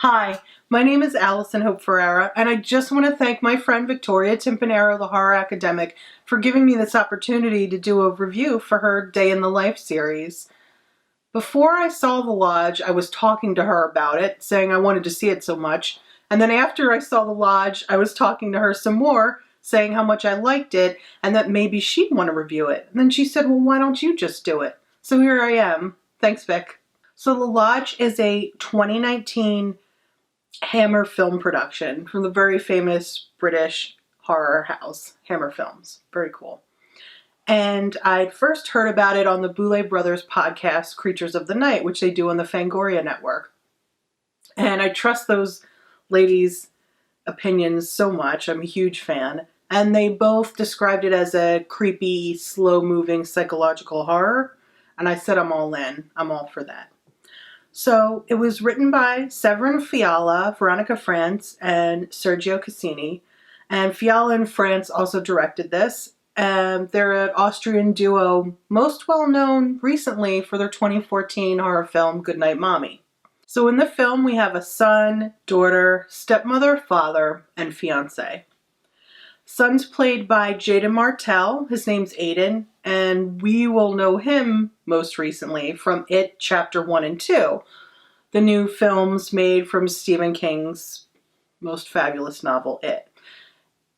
Hi, my name is Alison Hope Ferrara, and I just want to thank my friend Victoria Timpanaro, the horror academic, for giving me this opportunity to do a review for her Day in the Life series. Before I saw The Lodge, I was talking to her about it, saying I wanted to see it so much, and then after I saw The Lodge, I was talking to her some more, saying how much I liked it, and that maybe she'd want to review it. And then she said, well, why don't you just do it? So here I am. Thanks, Vic. So The Lodge is a 2019 Hammer film production from the very famous British horror house, Hammer Films. Very cool. And I'd first heard about it on the Boulet Brothers podcast, Creatures of the Night, which they do on the Fangoria network. And I trust those ladies' opinions so much. I'm a huge fan. And they both described it as a creepy, slow-moving psychological horror. And I said I'm all in. I'm all for that. So it was written by Severin Fiala, Veronica France, and Sergio Cassini. And Fiala and France also directed this. They're an Austrian duo, most well known recently for their 2014 horror film, Goodnight Mommy. So in the film, we have a son, daughter, stepmother, father, and fiancé. Son's played by Jaden Martell. His name's Aiden, and we will know him most recently from It Chapter 1 and 2, the new films made from Stephen King's most fabulous novel, It.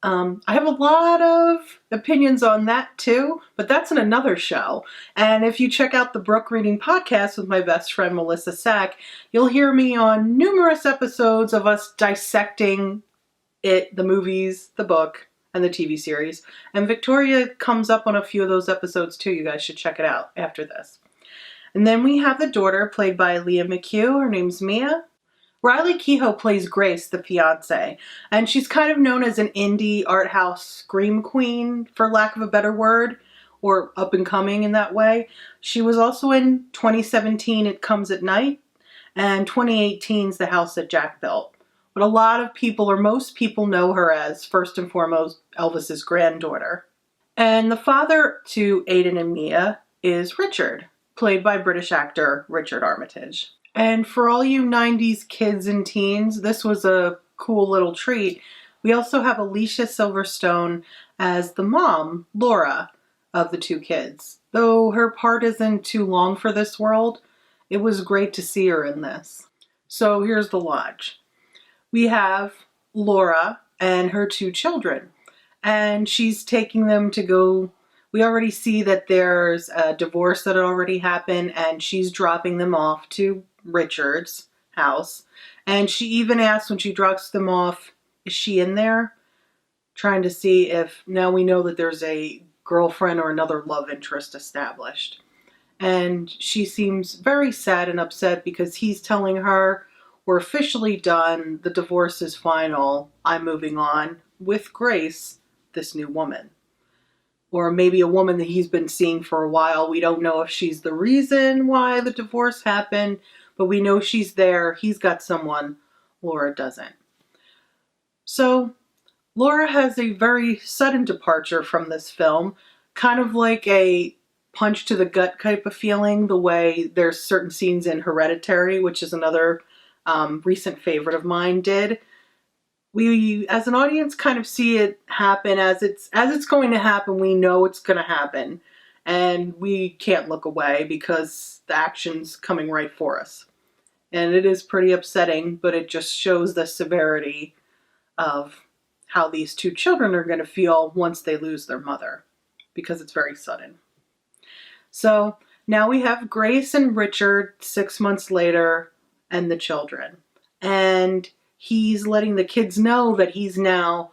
I have a lot of opinions on that too, but that's in another show. And if you check out the Brook Reading podcast with my best friend Melissa Sack, you'll hear me on numerous episodes of us dissecting It, the movies, the book, and the TV series. And Victoria comes up on a few of those episodes too. You guys should check it out after this. And then we have the daughter played by Leah McHugh. Her name's Mia. Riley Keough plays Grace, the fiance, and she's kind of known as an indie art house scream queen, for lack of a better word, or up and coming in that way. She was also in 2017 It Comes at Night, and 2018's The House That Jack Built. But a lot of people, or most people, know her as, first and foremost, Elvis's granddaughter. And the father to Aiden and Mia is Richard, played by British actor Richard Armitage. And for all you 90s kids and teens, this was a cool little treat. We also have Alicia Silverstone as the mom, Laura, of the two kids. Though her part isn't too long for this world, it was great to see her in this. So here's The Lodge. We have Laura and her two children, and she's taking them to go. We already see that there's a divorce that had already happened, and she's dropping them off to Richard's house. And she even asks when she drops them off, is she in there? Trying to see if, now we know that there's a girlfriend or another love interest established. And she seems very sad and upset because he's telling her, we're officially done, the divorce is final, I'm moving on with Grace, this new woman. Or maybe a woman that he's been seeing for a while. We don't know if she's the reason why the divorce happened, but we know she's there. He's got someone. Laura doesn't. So Laura has a very sudden departure from this film, kind of like a punch to the gut type of feeling, the way there's certain scenes in Hereditary, which is another recent favorite of mine, did. We, as an audience, kind of see it happen as it's going to happen. We know it's going to happen, and we can't look away because the action's coming right for us. And it is pretty upsetting, but it just shows the severity of how these two children are going to feel once they lose their mother, because it's very sudden. So now we have Grace and Richard 6 months later and the children. And he's letting the kids know that he's now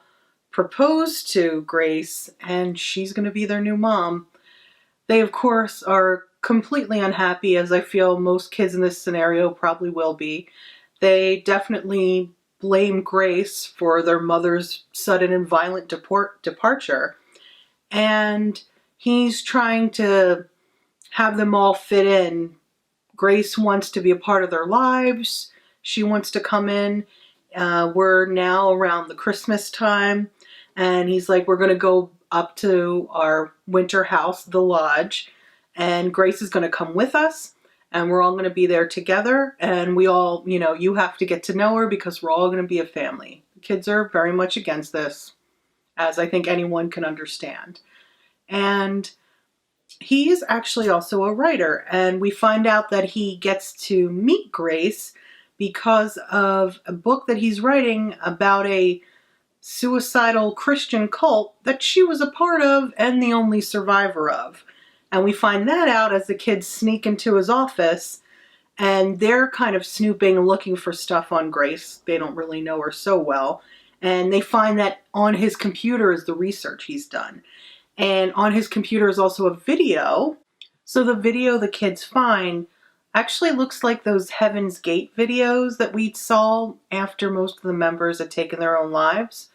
proposed to Grace and she's going to be their new mom. They, of course, are completely unhappy, as I feel most kids in this scenario probably will be. They definitely blame Grace for their mother's sudden and violent departure. And he's trying to have them all fit in. Grace wants to be a part of their lives. She wants to come in. We're now around the Christmas time, and he's like, we're going to go up to our winter house, the Lodge, and Grace is going to come with us, and we're all going to be there together, and we all, you have to get to know her because we're all going to be a family. The kids are very much against this, as I think anyone can understand. And he's actually also a writer, and we find out that he gets to meet Grace because of a book that he's writing about a suicidal Christian cult that she was a part of and the only survivor of. And we find that out as the kids sneak into his office, and they're kind of snooping and looking for stuff on Grace. They don't really know her so well. And they find that on his computer is the research he's done. And on his computer is also a video. So the video the kids find actually looks like those Heaven's Gate videos that we saw after most of the members had taken their own lives.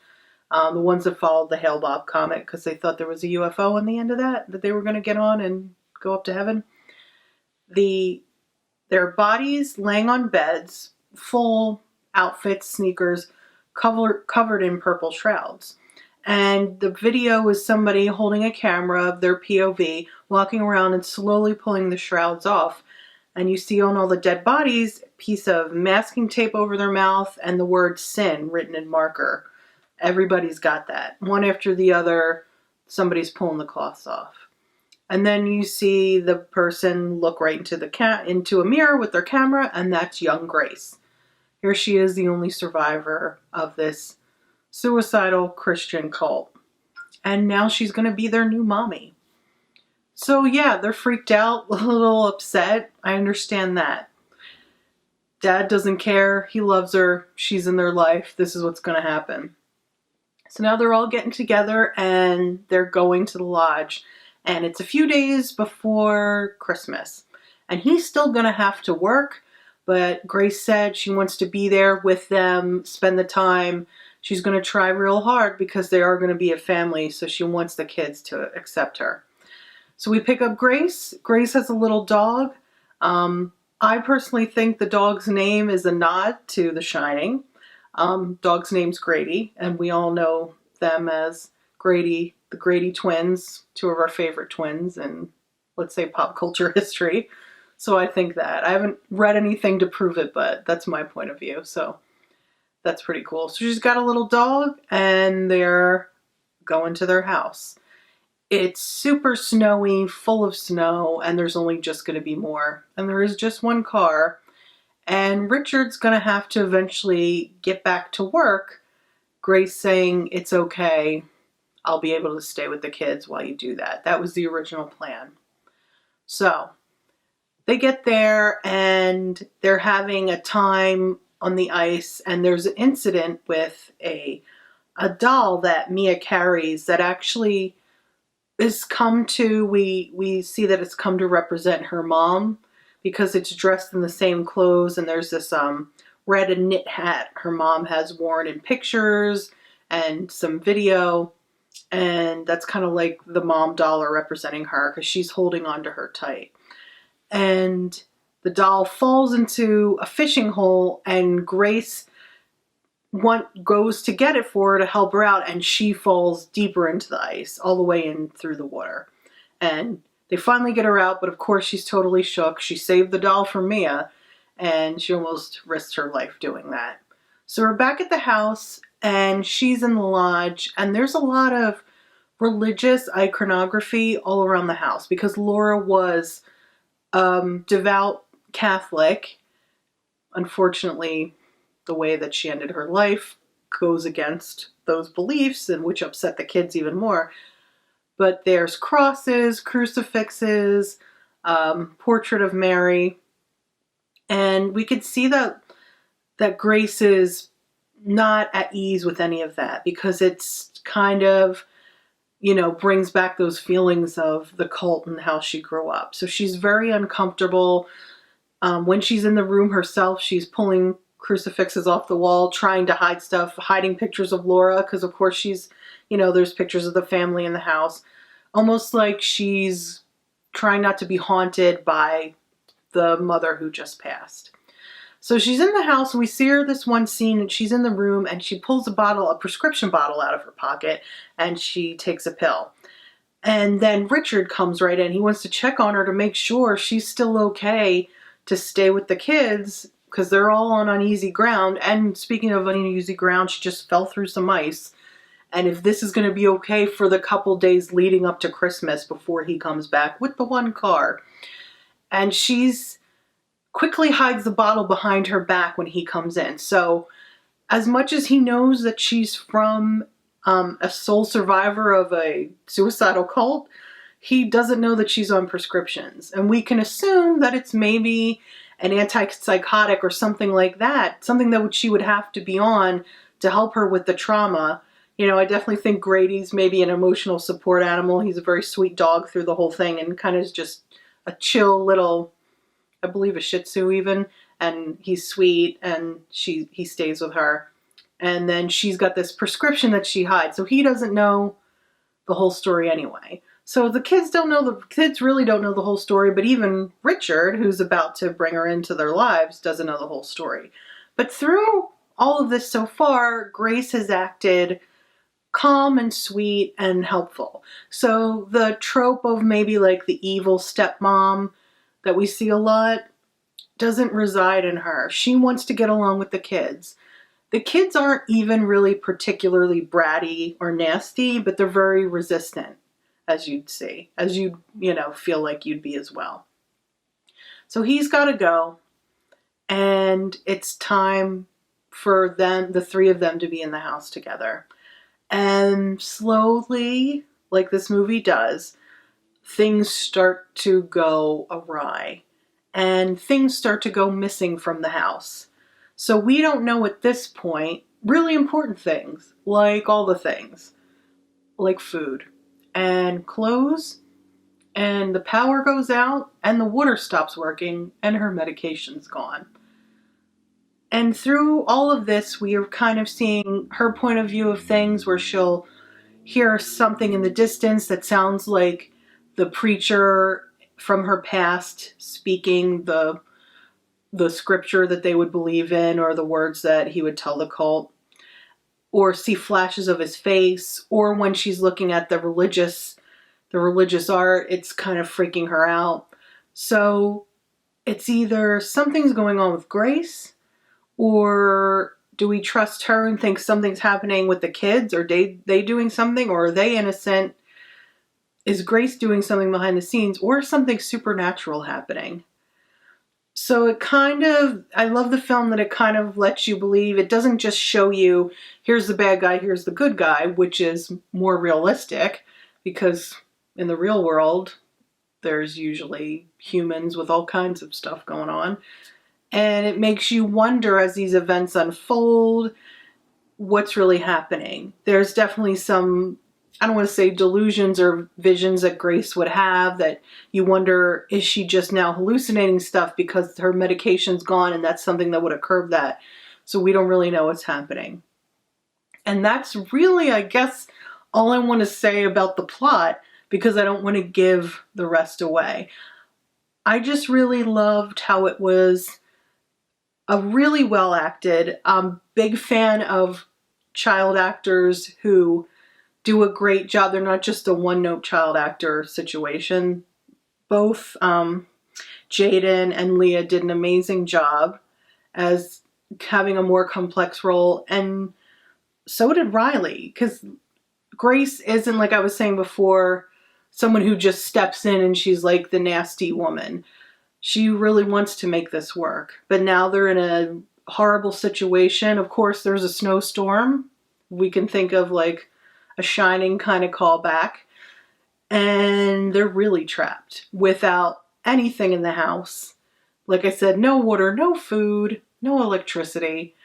The ones that followed the Hail Bob comet, because they thought there was a UFO on the end of that they were going to get on and go up to heaven. Their bodies laying on beds, full outfits, sneakers, covered in purple shrouds. And the video is somebody holding a camera of their POV, walking around and slowly pulling the shrouds off. And you see on all the dead bodies, a piece of masking tape over their mouth and the word sin written in marker. Everybody's got that. One after the other, somebody's pulling the cloths off. And then you see the person look right into a mirror with their camera, and that's young Grace. Here she is, the only survivor of this suicidal Christian cult. And now she's going to be their new mommy. So yeah, they're freaked out, a little upset. I understand that. Dad doesn't care. He loves her. She's in their life. This is what's going to happen. So now they're all getting together and they're going to the lodge. And it's a few days before Christmas. And he's still going to have to work. But Grace said she wants to be there with them, spend the time. She's going to try real hard because they are going to be a family. So she wants the kids to accept her. So we pick up Grace. Grace has a little dog. I personally think the dog's name is a nod to The Shining. Dog's name's Grady, and we all know them as Grady, the Grady twins, two of our favorite twins in, let's say, pop culture history. So I think that. I haven't read anything to prove it, but that's my point of view. So that's pretty cool. So she's got a little dog, and they're going to their house. It's super snowy, full of snow, and there's only just going to be more. And there is just one car. And Richard's going to have to eventually get back to work. Grace saying, it's okay. I'll be able to stay with the kids while you do that. That was the original plan. So they get there and they're having a time on the ice. And there's an incident with a doll that Mia carries that actually is we see that it's come to represent her mom, because it's dressed in the same clothes, and there's this red knit hat her mom has worn in pictures and some video, and that's kind of like the mom doll representing her because she's holding on to her tight. And the doll falls into a fishing hole, and Grace goes to get it for her to help her out, and she falls deeper into the ice, all the way in through the water. And they finally get her out, but of course she's totally shook. She saved the doll from Mia, and she almost risked her life doing that. So we're back at the house, and she's in the lodge, and there's a lot of religious iconography all around the house, because Laura was devout Catholic. Unfortunately, the way that she ended her life goes against those beliefs, and which upset the kids even more. But there's crosses, crucifixes, portrait of Mary. And we could see that Grace is not at ease with any of that, because it's kind of, brings back those feelings of the cult and how she grew up. So she's very uncomfortable. When she's in the room herself, she's pulling crucifixes off the wall, trying to hide stuff, hiding pictures of Laura, because of course she's, there's pictures of the family in the house. Almost like she's trying not to be haunted by the mother who just passed. So she's in the house, and we see her this one scene, and she's in the room, and she pulls a prescription bottle out of her pocket, and she takes a pill. And then Richard comes right in. He wants to check on her to make sure she's still okay, to stay with the kids because they're all on uneasy ground. And speaking of uneasy ground, she just fell through some ice. And if this is going to be okay for the couple days leading up to Christmas before he comes back with the one car. And she's quickly hides the bottle behind her back when he comes in. So as much as he knows that she's from a sole survivor of a suicidal cult, he doesn't know that she's on prescriptions. And we can assume that it's maybe an antipsychotic or something like that, something that she would have to be on to help her with the trauma. You know, I definitely think Grady's maybe an emotional support animal. He's a very sweet dog through the whole thing and kind of is just a chill little, I believe a Shih Tzu even, and he's sweet and he stays with her. And then she's got this prescription that she hides, so he doesn't know the whole story anyway. So the kids really don't know the whole story, but even Richard, who's about to bring her into their lives, doesn't know the whole story. But through all of this so far, Grace has acted calm and sweet and helpful. So the trope of maybe like the evil stepmom that we see a lot doesn't reside in her. She wants to get along with the kids. The kids aren't even really particularly bratty or nasty, but they're very resistant, as you'd see, as you feel like you'd be as well. So he's got to go, and it's time for them, the three of them, to be in the house together. And slowly, like this movie does, things start to go awry, and things start to go missing from the house. So we don't know at this point really important things, like all the things, like food and clothes, and the power goes out and the water stops working and her medication's gone. And through all of this, we are kind of seeing her point of view of things, where she'll hear something in the distance that sounds like the preacher from her past speaking the scripture that they would believe in, or the words that he would tell the cult, or see flashes of his face, or when she's looking at the religious art, it's kind of freaking her out. So it's either something's going on with Grace, or do we trust her and think something's happening with the kids? Or they doing something? Or are they innocent? Is Grace doing something behind the scenes? Or something supernatural happening? So it kind of, I love the film that it kind of lets you believe. It doesn't just show you, here's the bad guy, here's the good guy, which is more realistic, because in the real world, there's usually humans with all kinds of stuff going on. And it makes you wonder, as these events unfold, what's really happening. There's definitely some, I don't want to say delusions or visions that Grace would have, that you wonder, is she just now hallucinating stuff because her medication's gone, and that's something that would have curbed that. So we don't really know what's happening. And that's really, I guess, all I want to say about the plot, because I don't want to give the rest away. I just really loved how it was a really well acted. Big fan of child actors who do a great job. They're not just a one-note child actor situation. Both Jaden and Leah did an amazing job as having a more complex role, and so did Riley, because Grace isn't, like I was saying before, someone who just steps in and she's like the nasty woman. She really wants to make this work, but now they're in a horrible situation. Of course, there's a snowstorm. We can think of like a Shining kind of callback, and they're really trapped without anything in the house. Like I said, no water, no food, no electricity,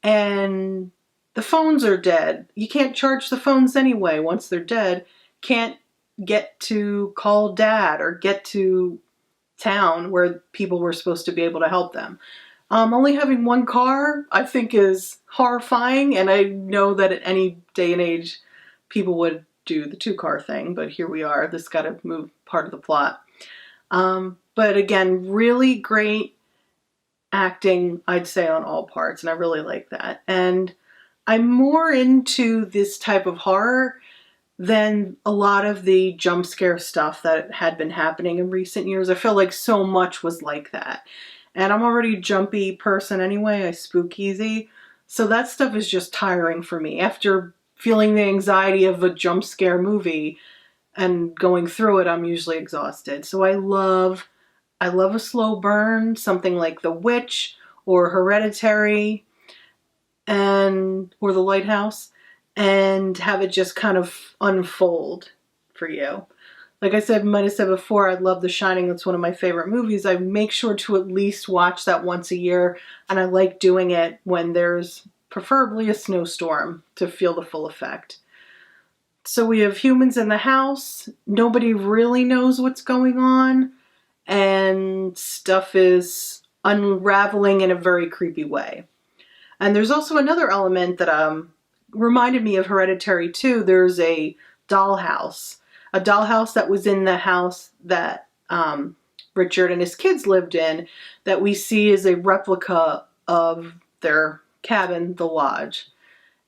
and the phones are dead. You can't charge the phones anyway once they're dead. Can't get to call dad or get to town where people were supposed to be able to help them. Only having one car, I think, is horrifying, and I know that at any day and age people would do the 2-car thing, but here we are. This got to move part of the plot. But again, really great acting, I'd say, on all parts, and I really like that. And I'm more into this type of horror than a lot of the jump scare stuff that had been happening in recent years. I feel like so much was like that. And I'm already a jumpy person anyway. I spook easy. So that stuff is just tiring for me. After feeling the anxiety of a jump scare movie and going through it, I'm usually exhausted. So I love a slow burn, something like The Witch or Hereditary or The Lighthouse, and have it just kind of unfold for you. Like I said, might have said before, I love The Shining. That's one of my favorite movies. I make sure to at least watch that once a year, and I like doing it when there's preferably a snowstorm to feel the full effect. So we have humans in the house. Nobody really knows what's going on, and stuff is unraveling in a very creepy way. And there's also another element that reminded me of Hereditary too. There's a dollhouse that was in the house that Richard and his kids lived in, that we see as a replica of their cabin, the lodge.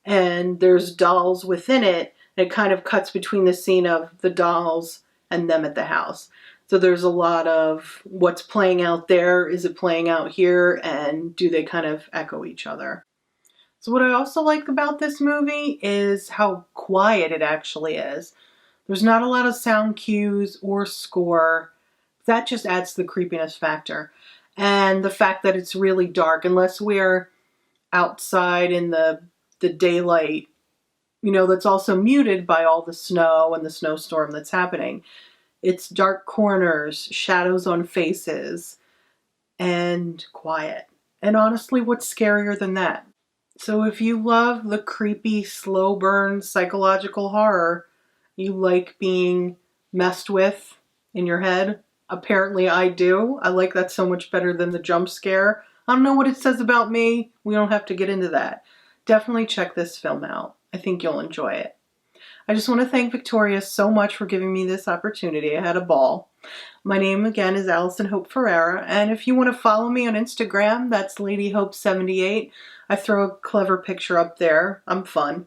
And there's dolls within it, and it kind of cuts between the scene of the dolls and them at the house. So there's a lot of what's playing out there, is it playing out here, and do they kind of echo each other? So what I also like about this movie is how quiet it actually is. There's not a lot of sound cues or score. That just adds to the creepiness factor. And the fact that it's really dark, unless we're outside in the daylight, that's also muted by all the snow and the snowstorm that's happening. It's dark corners, shadows on faces, and quiet. And honestly, what's scarier than that? So if you love the creepy, slow burn psychological horror, you like being messed with in your head, apparently I do. I like that so much better than the jump scare. I don't know what it says about me. We don't have to get into that. Definitely check this film out. I think you'll enjoy it. I just want to thank Victoria so much for giving me this opportunity. I had a ball. My name again is Alison Hope Ferrara, and if you want to follow me on Instagram, that's Lady Hope 78. I throw a clever picture up there. I'm fun.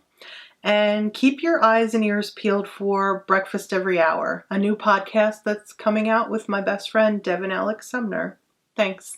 And keep your eyes and ears peeled for Breakfast Every Hour, a new podcast that's coming out with my best friend, Devin Alex Sumner. Thanks.